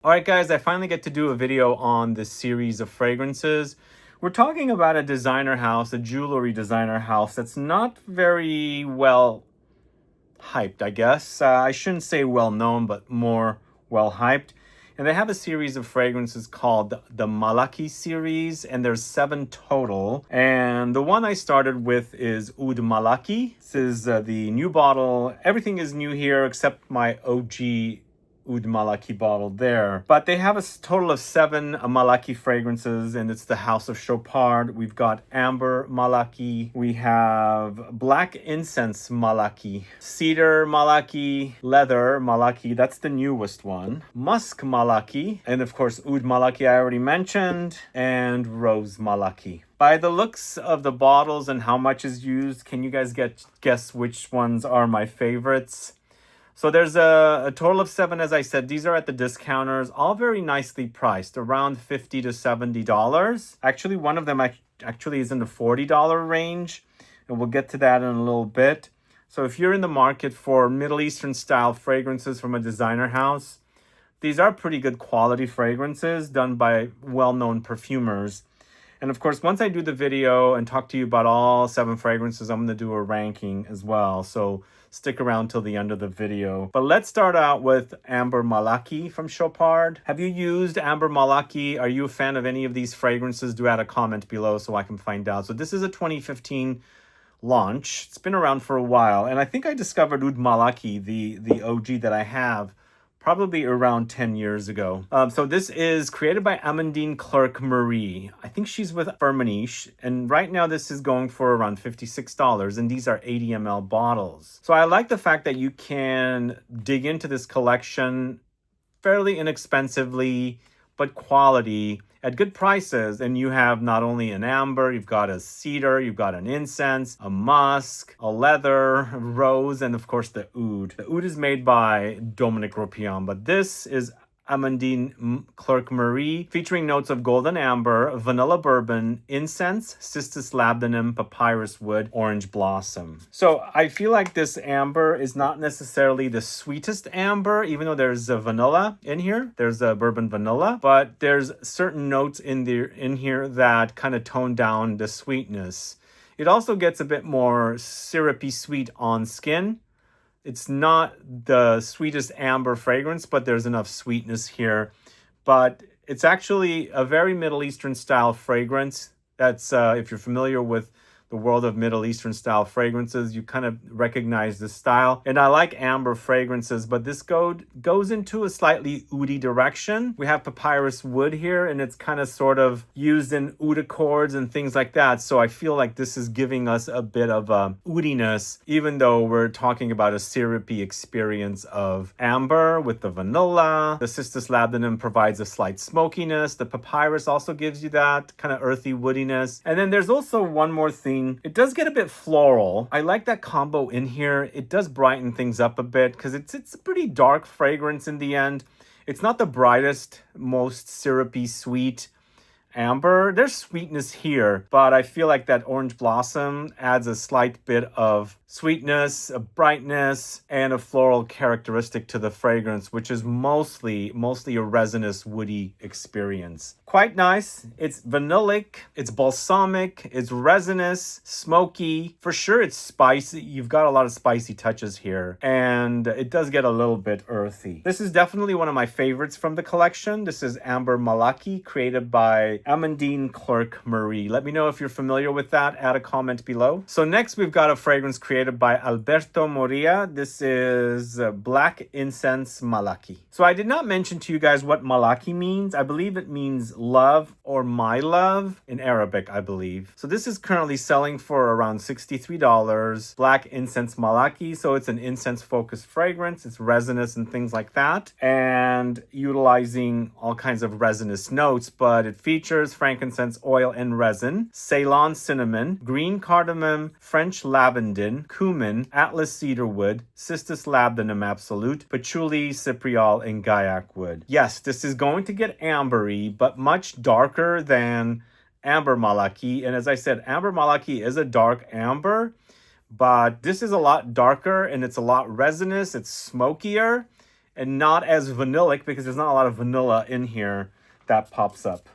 All right, guys, I finally get to do a video on this series of fragrances. We're talking about a designer house, a jewelry designer house that's not very well hyped, I guess. I shouldn't say well known, but more well hyped. And they have a series of fragrances called the Malaki series, and there's 7 total. And the one I started with is Oud Malaki. This is the new bottle. Everything is new here except my OG Oud Malaki bottle there. But they have a total of 7 Malaki fragrances, and it's the House of Chopard. We've got Amber Malaki. We have Black Incense Malaki. CEDAR Malaki. Leather Malaki. That's the newest one. MUSK Malaki. And of course, Oud Malaki I already mentioned. And Rose Malaki. By the looks of the bottles and how much is used, can you guys guess which ones are my favorites? So there's a total of 7, as I said. These are at the discounters, all very nicely priced, around $50 to $70. Actually, one of them actually is in the $40 range, and we'll get to that in a little bit. So if you're in the market for Middle Eastern style fragrances from a designer house, these are pretty good quality fragrances done by well-known perfumers. And of course, once I do the video and talk to you about all 7 fragrances, I'm going to do a ranking as well. So stick around till the end of the video. But let's start out with Amber Malaki from Chopard. Have you used Amber Malaki? Are you a fan of any of these fragrances? Do add a comment below so I can find out. So this is a 2015 launch. It's been around for a while. And I think I discovered Oud Malaki, the OG that I have, probably around 10 years ago. So this is created by Amandine Clerc-Marie. I think she's with Firmenich, and right now this is going for around $56, and these are 80 ml bottles. So I like the fact that you can dig into this collection fairly inexpensively, but quality at good prices. And you have not only an amber, you've got a cedar, you've got an incense, a musk, a leather, a rose, and of course the oud. The oud is made by Dominique Ropion, but this is Amandine Clerc-Marie, featuring notes of golden amber, vanilla bourbon, incense, Cistus labdanum, papyrus wood, orange blossom. So I feel like this amber is not necessarily the sweetest amber, even though there's a vanilla in here. There's a bourbon vanilla, but there's certain notes in here that kind of tone down the sweetness. It also gets a bit more syrupy sweet on skin. It's not the sweetest amber fragrance, but there's enough sweetness here. But it's actually a very Middle Eastern style fragrance. That's, if you're familiar with the world of Middle Eastern style fragrances, you kind of recognize this style. And I like amber fragrances, but this goes into a slightly oudy direction. We have papyrus wood here, and it's kind of sort of used in oud accords and things like that. So I feel like this is giving us a bit of a oudiness, even though we're talking about a syrupy experience of amber with the vanilla. The Cistus labdanum provides a slight smokiness. The papyrus also gives you that kind of earthy woodiness. And then there's also one more thing. It does get a bit floral. I like that combo in here. It does brighten things up a bit because it's a pretty dark fragrance in the end. It's not the brightest, most syrupy, sweet amber. There's sweetness here, but I feel like that orange blossom adds a slight bit of sweetness, a brightness, and a floral characteristic to the fragrance, which is mostly a resinous, woody experience. Quite nice. It's vanillic, it's balsamic, it's resinous, smoky. For sure, it's spicy. You've got a lot of spicy touches here, and it does get a little bit earthy. This is definitely one of my favorites from the collection. This is Amber Malaki, created by Amandine Clerc-Marie. Let me know if you're familiar with that. Add a comment below. So next, we've got a fragrance created by Alberto Morillas. This is Black Incense Malaki. So I did not mention to you guys what Malaki means. I believe it means love or my love in Arabic, I believe. So this is currently selling for around $63. Black Incense Malaki. So it's an incense focused fragrance. It's resinous and things like that, and utilizing all kinds of resinous notes, but it features frankincense oil and resin, Ceylon cinnamon, green cardamom, French lavandin, cumin, Atlas cedarwood, Cistus labdanum absolute, patchouli, cypriol, and gaiac wood. Yes, this is going to get ambery, but much darker than Amber Malaki. And as I said, Amber Malaki is a dark amber, but this is a lot darker and it's a lot resinous. It's smokier. and not as vanillic because there's not a lot of vanilla in here that pops up.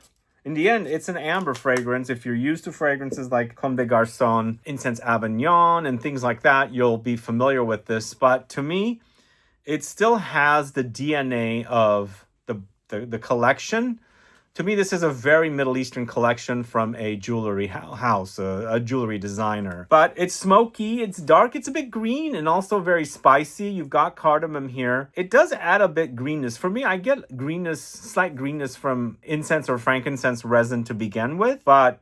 In the end, it's an amber fragrance. If you're used to fragrances like Comme des Garçons, Incense Avignon, and things like that, you'll be familiar with this. But to me, it still has the DNA of the collection. To me, this is a very Middle Eastern collection from a jewelry house, a jewelry designer. But it's smoky, it's dark, it's a bit green, and also very spicy. You've got cardamom here. It does add a bit greenness. For me, I get greenness, slight greenness from incense or frankincense resin to begin with, but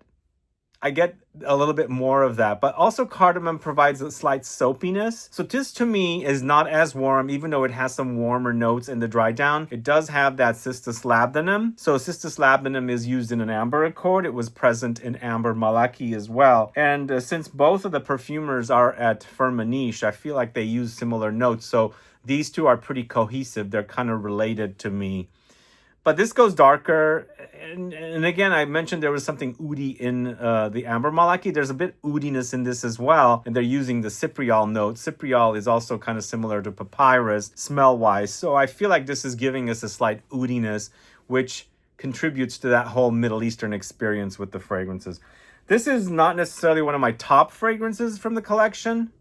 I get a little bit more of that. But also cardamom provides a slight soapiness. So this to me is not as warm, even though it has some warmer notes in the dry down. It does have that Cistus Labdanum. So Cistus Labdanum is used in an amber accord. It was present in Amber Malaki as well. And since both of the perfumers are at Firmenich, I feel like they use similar notes. So these two are pretty cohesive. They're kind of related to me. But this goes darker, and again, I mentioned there was something oudi in the Amber Malaki. There's a bit oudiness in this as well, and they're using the Cypriol note. Cypriol is also kind of similar to Papyrus, smell-wise. So I feel like this is giving us a slight oudiness, which contributes to that whole Middle Eastern experience with the fragrances. This is not necessarily one of my top fragrances from the collection.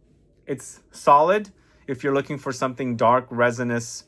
It's solid. If you're looking for something dark, resinous,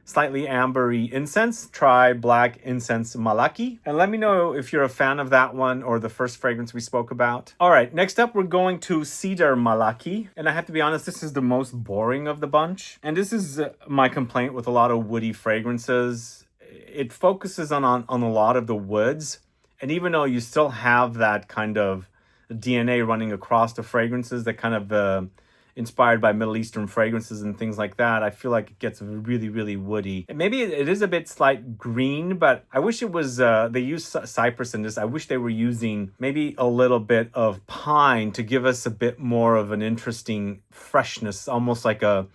slightly ambery incense, try Black Incense Malaki. And let me know if you're a fan of that one or the first fragrance we spoke about. All right, next up we're going to CEDAR Malaki. And I have to be honest, this is the most boring of the bunch. And this is my complaint with a lot of woody fragrances. It focuses on a lot of the woods. And even though you still have that kind of DNA running across the fragrances, that kind of inspired by Middle Eastern fragrances and things like that, I feel like it gets really, really woody. And maybe it is a bit slight green, but I wish it was, they used cypress in this. I wish they were using maybe a little bit of pine to give us a bit more of an interesting freshness, almost like a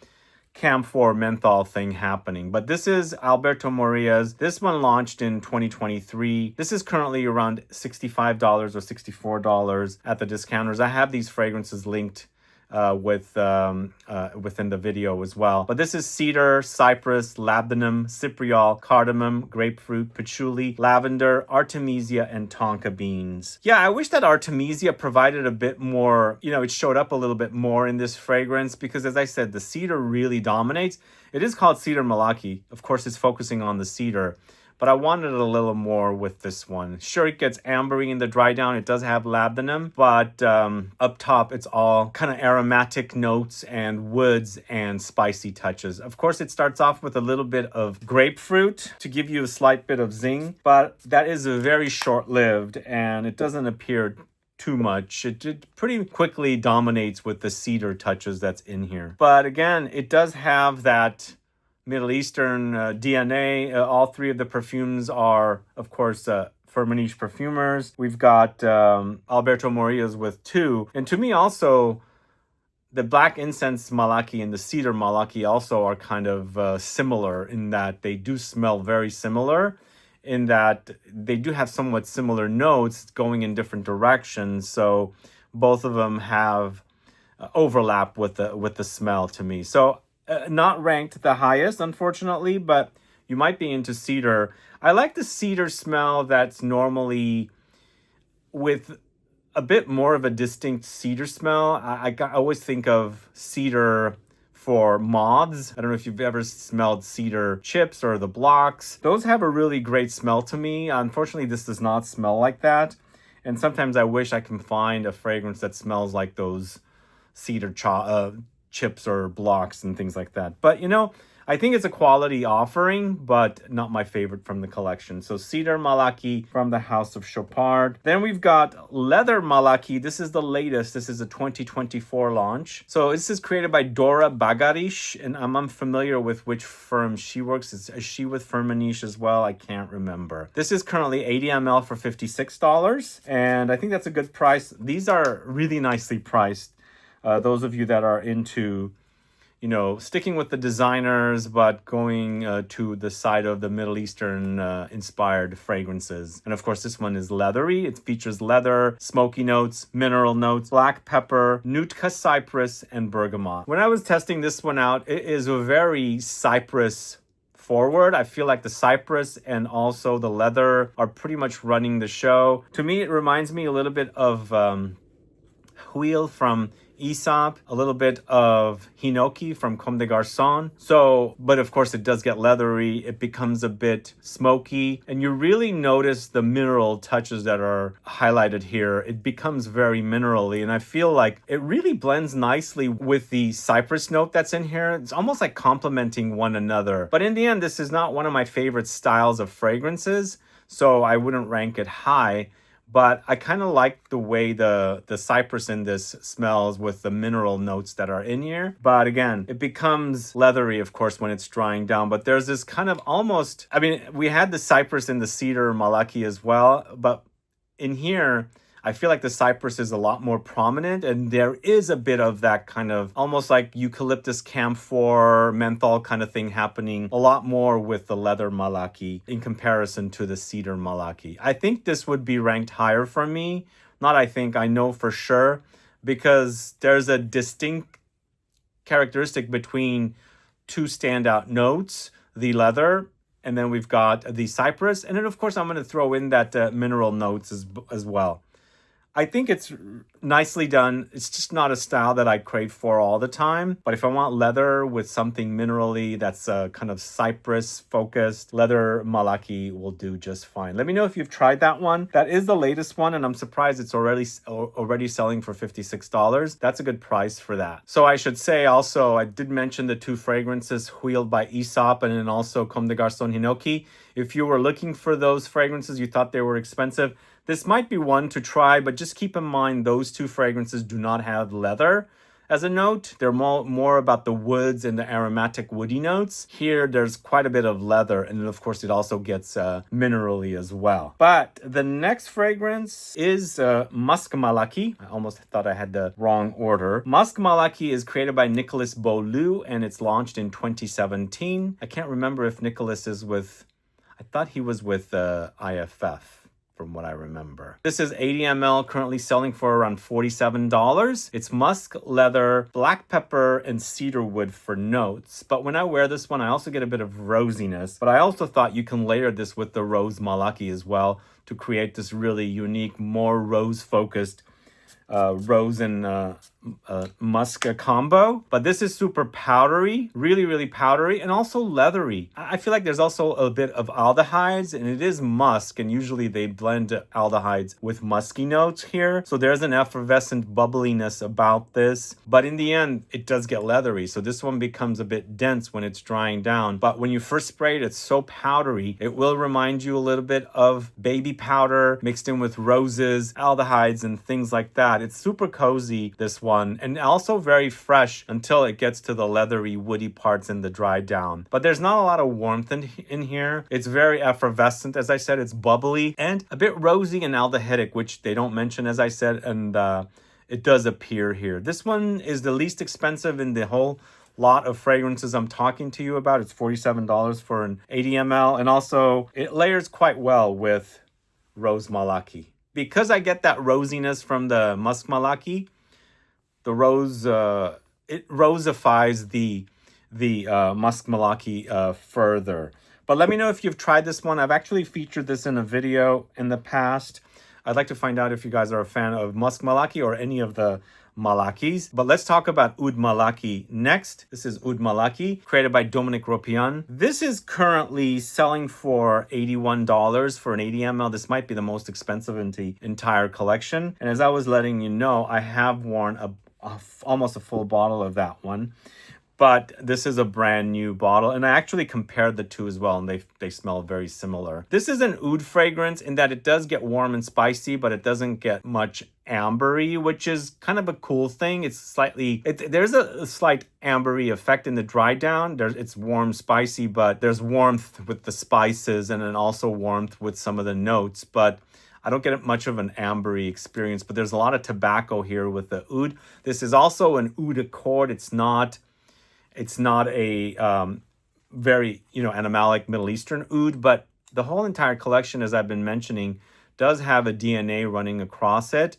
camphor menthol thing happening. But this is Alberto Morillas. This one launched in 2023. This is currently around $65 or $64 at the discounters. I have these fragrances linked within the video as well. But this is cedar, cypress, labdanum, cypriol, cardamom, grapefruit, patchouli, lavender, artemisia, and tonka beans. Yeah, I wish that artemisia provided a bit more, it showed up a little bit more in this fragrance because, as I said, the cedar really dominates. It is called Cedar Malaki. Of course, it's focusing on the cedar. But I wanted a little more with this one. Sure, it gets ambery in the dry down. It does have labdanum, but up top, it's all kind of aromatic notes and woods and spicy touches. Of course, it starts off with a little bit of grapefruit to give you a slight bit of zing, but that is very short-lived and it doesn't appear too much. It pretty quickly dominates with the cedar touches that's in here. But again, it does have that Middle Eastern DNA. All three of the perfumes are, of course, Firmenich perfumers. We've got Alberto Morillas with two. And to me also, the Black Incense Malaki and the Cedar Malaki also are kind of similar in that they do smell very similar, in that they do have somewhat similar notes going in different directions. So both of them have overlap with the smell to me. So not ranked the highest, unfortunately, but you might be into cedar. I like the cedar smell that's normally with a bit more of a distinct cedar smell. I always think of cedar for moths. I don't know if you've ever smelled cedar chips or the blocks. Those have a really great smell to me. Unfortunately, this does not smell like that. And sometimes I wish I can find a fragrance that smells like those cedar chips or blocks and things like that. But I think it's a quality offering, but not my favorite from the collection. So Cedar Malaki from the House of Chopard. Then we've got Leather Malaki. This is the latest. This is a 2024 launch. So this is created by Dora Bagariche, and I'm unfamiliar with which firm she works. Is she with Firmenich as well? I can't remember. This is currently 80 ml for $56, and I think that's a good price. These are really nicely priced. Those of you that are into, sticking with the designers, but going to the side of the Middle Eastern inspired fragrances. And of course, this one is leathery. It features leather, smoky notes, mineral notes, black pepper, Nootka cypress, and bergamot. When I was testing this one out, it is a very cypress forward. I feel like the cypress and also the leather are pretty much running the show. To me, it reminds me a little bit of Wheel from Aesop, a little bit of Hinoki from Comme des Garçons. So, but of course it does get leathery. It becomes a bit smoky, and you really notice the mineral touches that are highlighted here. It becomes very minerally, and I feel like it really blends nicely with the cypress note that's in here. It's almost like complementing one another. But in the end, this is not one of my favorite styles of fragrances, so I wouldn't rank it high. But I kind of like the way the cypress in this smells with the mineral notes that are in here. But again, it becomes leathery, of course, when it's drying down. But there's this kind of almost, I mean, we had the cypress in the Cedar Malaki as well. But in here, I feel like the cypress is a lot more prominent, and there is a bit of that kind of almost like eucalyptus camphor menthol kind of thing happening a lot more with the Leather Malaki in comparison to the Cedar Malaki. I think this would be ranked higher for me. Not I think, I know for sure, because there's a distinct characteristic between two standout notes, the leather, and then we've got the cypress. And then of course I'm going to throw in that mineral notes as well. I think it's nicely done. It's just not a style that I crave for all the time. But if I want leather with something minerally that's kind of cypress focused, Leather Malaki will do just fine. Let me know if you've tried that one. That is the latest one, and I'm surprised it's already selling for $56. That's a good price for that. So I should say also, I did mention the two fragrances, Wheeled by Aesop and then also Comme des Garçons Hinoki. If you were looking for those fragrances, you thought they were expensive, this might be one to try, but just keep in mind those two fragrances do not have leather as a note. They're more about the woods and the aromatic woody notes. Here, there's quite a bit of leather, and then of course it also gets minerally as well. But the next fragrance is MUSK Malaki. I almost thought I had the wrong order. MUSK Malaki is created by Nicolas Beaulieu, and it's launched in 2017. I can't remember if Nicolas is with, I thought he was with IFF. From what I remember. This is 80 ml, currently selling for around $47. It's musk, leather, black pepper, and cedar wood for notes. But when I wear this one, I also get a bit of rosiness. But I also thought you can layer this with the Rose Malaki as well to create this really unique, more rose-focused rose and musk combo. But this is super powdery, really powdery, and also leathery. I feel like there's also a bit of aldehydes, and it is musk, and usually they blend aldehydes with musky notes here. So there's an effervescent bubbliness about this, but in the end it does get leathery. So this one becomes a bit dense when it's drying down, but when you first spray it, it's so powdery. It will remind you a little bit of baby powder mixed in with roses, aldehydes, and things like that. It's super cozy, this one, and also very fresh until it gets to the leathery, woody parts in the dry down. But there's not a lot of warmth in here. It's very effervescent. As I said, it's bubbly and a bit rosy and aldehydic, which they don't mention, as I said, and it does appear here. This one is the least expensive in the whole lot of fragrances I'm talking to you about. It's $47 for an 80 ml, and also it layers quite well with Rose Malaki. Because I get that rosiness from the Musk Malaki, the rose, it rosifies the Musk Malaki further. But let me know if you've tried this one. I've actually featured this in a video in the past. I'd like to find out if you guys are a fan of Musk Malaki or any of the Malakis. But let's talk about Oud Malaki next. This is Oud Malaki, created by Dominique Ropion. This is currently selling for $81 for an 80 ml. This might be the most expensive in the entire collection. And as I was letting you know, I have worn almost a full bottle of that one. But this is a brand new bottle, and I actually compared the two as well, and they smell very similar. This is an oud fragrance in that it does get warm and spicy, but it doesn't get much ambery, which is kind of a cool thing. It's slightly, there's a slight ambery effect in the dry down. It's warm, spicy, but there's warmth with the spices and then also warmth with some of the notes. But I don't get much of an ambery experience, but there's a lot of tobacco here with the oud. This is also an oud accord. It's not a very, animalic Middle Eastern oud, but the whole entire collection, as I've been mentioning, does have a DNA running across it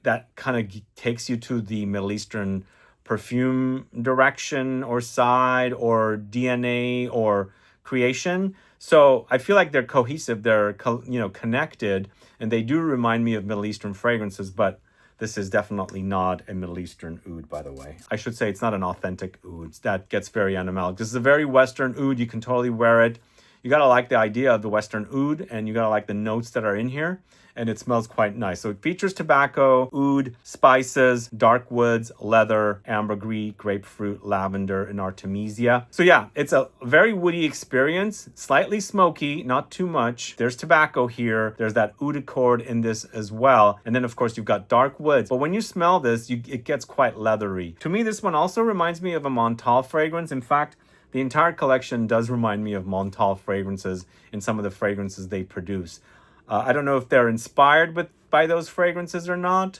that kind of takes you to the Middle Eastern perfume direction or side or DNA or creation. So I feel like they're cohesive, they're connected, and they do remind me of Middle Eastern fragrances, but this is definitely not a Middle Eastern oud, by the way. I should say it's not an authentic oud. That gets very animalic. This is a very Western oud. You can totally wear it. You gotta like the idea of the Western oud, and you gotta like the notes that are in here, and it smells quite nice. So it features tobacco, oud, spices, dark woods, leather, ambergris, grapefruit, lavender, and artemisia. So yeah, it's a very woody experience, slightly smoky, not too much. There's tobacco here. There's that oud accord in this as well. And then of course you've got dark woods. But when you smell this, it gets quite leathery. To me, this one also reminds me of a Montal fragrance. In fact, the entire collection does remind me of Montal fragrances in some of the fragrances they produce. I don't know if they're inspired by those fragrances or not,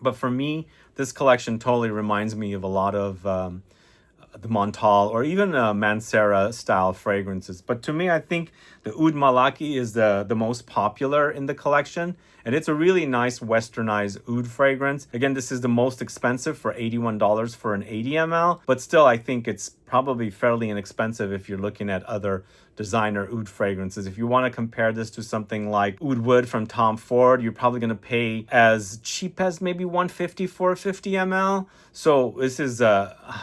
but for me, this collection totally reminds me of a lot of the Montal or even Mancera style fragrances. But to me, I think the Oud Malaki is the most popular in the collection, and it's a really nice westernized oud fragrance. Again, this is the most expensive for $81 for an 80 ml, but still I think it's probably fairly inexpensive if you're looking at other designer oud fragrances. If you want to compare this to something like Oud Wood from Tom Ford, you're probably going to pay as cheap as maybe $150 for a 50 ml. So this is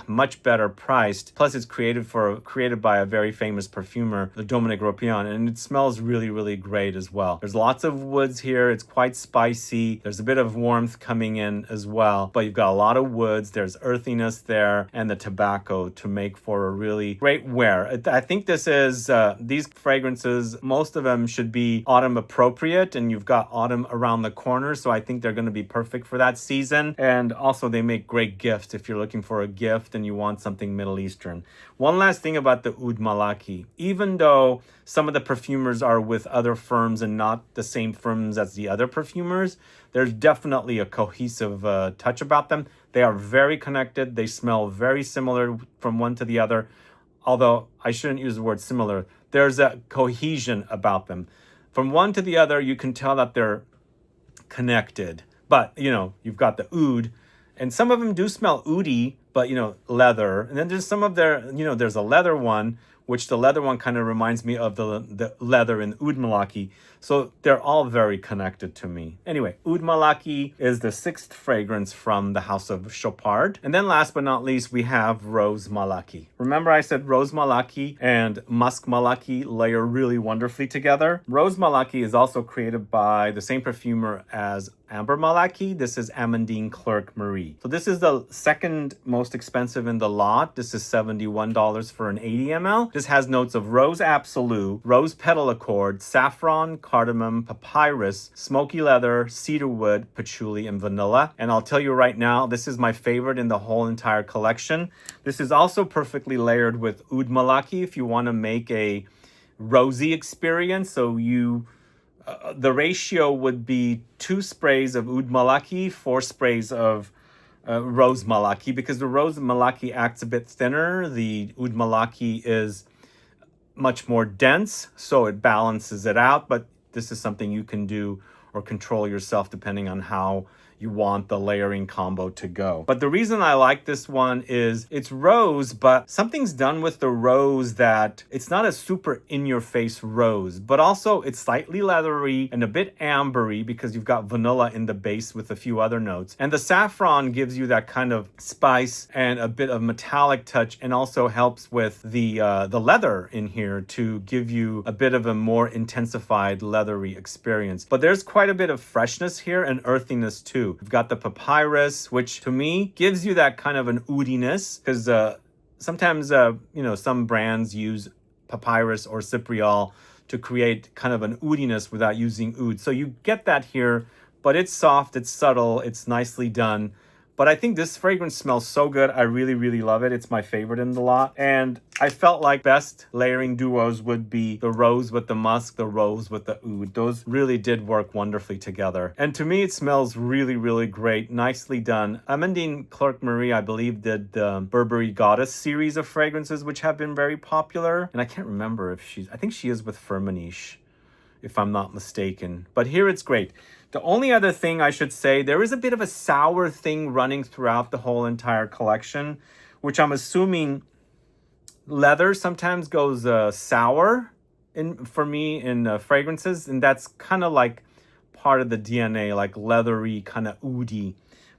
much better priced. Plus it's created by a very famous perfumer, the Dominique Ropion, and it smells really, really great as well. There's lots of woods here. It's quite spicy. There's a bit of warmth coming in as well, but you've got a lot of woods. There's earthiness there and the tobacco to make for a really great wear. I think this is these fragrances, most of them should be autumn appropriate, and you've got autumn around the corner, so I think they're going to be perfect for that season. And also they make great gifts if you're looking for a gift and you want something Middle Eastern. One last thing about the Oud Malaki. Even though some of the perfumers are with other firms and not the same firms as the other perfumers, there's definitely a cohesive touch about them. They are very connected. They smell very similar from one to the other. Although I shouldn't use the word similar. There's a cohesion about them. From one to the other, you can tell that they're connected. But, you've got the oud, and some of them do smell oudy, but, leather. And then there's some of their, there's a leather one, which the leather one kind of reminds me of the leather in Oud Malaki. So they're all very connected to me. Anyway, Oud Malaki is the 6th fragrance from the house of Chopard. And then last but not least, we have Rose Malaki. Remember I said Rose Malaki and MUSK Malaki layer really wonderfully together? Rose Malaki is also created by the same perfumer as Amber Malaki. This is Amandine Clerc-Marie. So this is the second most expensive in the lot. This is $71 for an 80 ml. This has notes of rose absolute, rose petal accord, saffron, cardamom, papyrus, smoky leather, cedar wood, patchouli, and vanilla. And I'll tell you right now, this is my favorite in the whole entire collection. This is also perfectly layered with Oud Malaki if you want to make a rosy experience. So the ratio would be 2 sprays of Oud Malaki, 4 sprays of Rose Malaki, because the Rose Malaki acts a bit thinner. The Oud Malaki is much more dense, so it balances it out. But this is something you can do or control yourself depending on how you want the layering combo to go. But the reason I like this one is it's rose, but something's done with the rose that it's not a super in-your-face rose, but also it's slightly leathery and a bit ambery because you've got vanilla in the base with a few other notes. And the saffron gives you that kind of spice and a bit of metallic touch, and also helps with the leather in here to give you a bit of a more intensified leathery experience. But there's quite a bit of freshness here and earthiness too. You've got the papyrus, which to me gives you that kind of an oudiness, because sometimes, some brands use papyrus or cypriol to create kind of an oudiness without using oud. So you get that here, but it's soft, it's subtle, it's nicely done. But I think this fragrance smells so good. I really, really love it. It's my favorite in the lot. And I felt like best layering duos would be the rose with the musk, the rose with the oud. Those really did work wonderfully together. And to me, it smells really, really great. Nicely done. Amandine Clerc-Marie, I believe, did the Burberry Goddess series of fragrances, which have been very popular. And I can't remember if I think she is with Firmenich, if I'm not mistaken. But here it's great. The only other thing I should say, there is a bit of a sour thing running throughout the whole entire collection, which I'm assuming Leather sometimes goes sour for me in fragrances, and that's kind of like part of the DNA, like leathery, kind of oudy.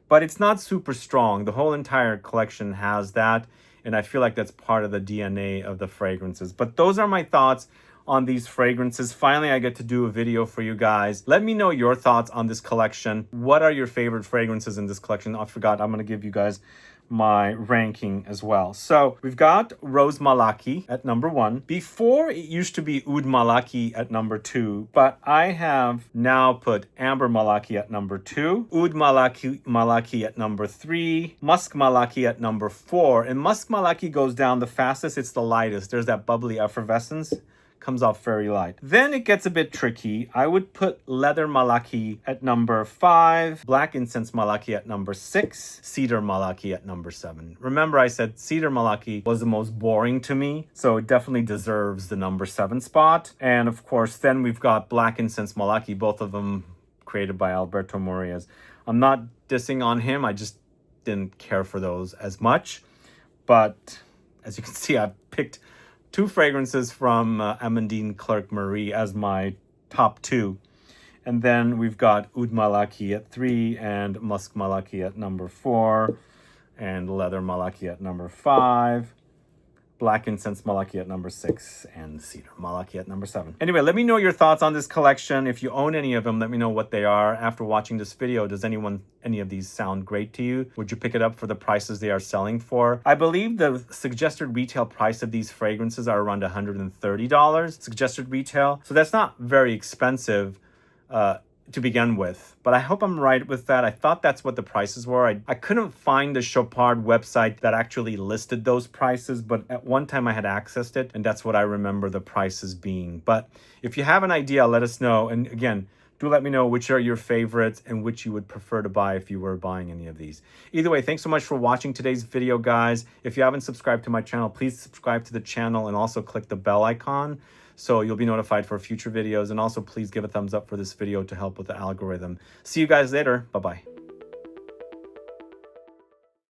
But it's not super strong. The whole entire collection has that, and I feel like that's part of the DNA of the fragrances. But those are my thoughts on these fragrances. Finally, I get to do a video for you guys. Let me know your thoughts on this collection. What are your favorite fragrances in this collection? I forgot, I'm gonna give you guys my ranking as well. So we've got Rose Malaki at number 1. Before, it used to be Oud Malaki at number 2, but I have now put Amber Malaki at number 2, Oud Malaki at number 3, MUSK Malaki at number 4, and MUSK Malaki goes down the fastest. It's the lightest. There's that bubbly effervescence. Comes off very light. Then it gets a bit tricky. I would put Leather Malaki at number 5, Black Incense Malaki at number 6, CEDAR Malaki at number 7. Remember, I said CEDAR Malaki was the most boring to me, so it definitely deserves the number 7 spot. And of course, then we've got Black Incense Malaki, both of them created by Alberto Morillas. I'm not dissing on him, I just didn't care for those as much. But as you can see, I've picked 2 fragrances from Amandine Clerc-Marie as my top 2. And then we've got Oud Malaki at 3 and MUSK Malaki at number 4 and Leather Malaki at number 5. Black Incense Malaki at number 6 and CEDAR Malaki at number 7. Anyway, let me know your thoughts on this collection. If you own any of them, let me know what they are. After watching this video, does any of these sound great to you? Would you pick it up for the prices they are selling for? I believe the suggested retail price of these fragrances are around $130 suggested retail. So that's not very expensive to begin with, but I hope I'm right with that. I thought that's what the prices were. I couldn't find the Chopard website that actually listed those prices, but at one time I had accessed it, and that's what I remember the prices being. But if you have an idea, let us know. And again, do let me know which are your favorites and which you would prefer to buy if you were buying any of these. Either way, thanks so much for watching today's video, guys. If you haven't subscribed to my channel, please subscribe to the channel and also click the bell icon so you'll be notified for future videos. And also please give a thumbs up for this video to help with the algorithm. See you guys later. Bye-bye.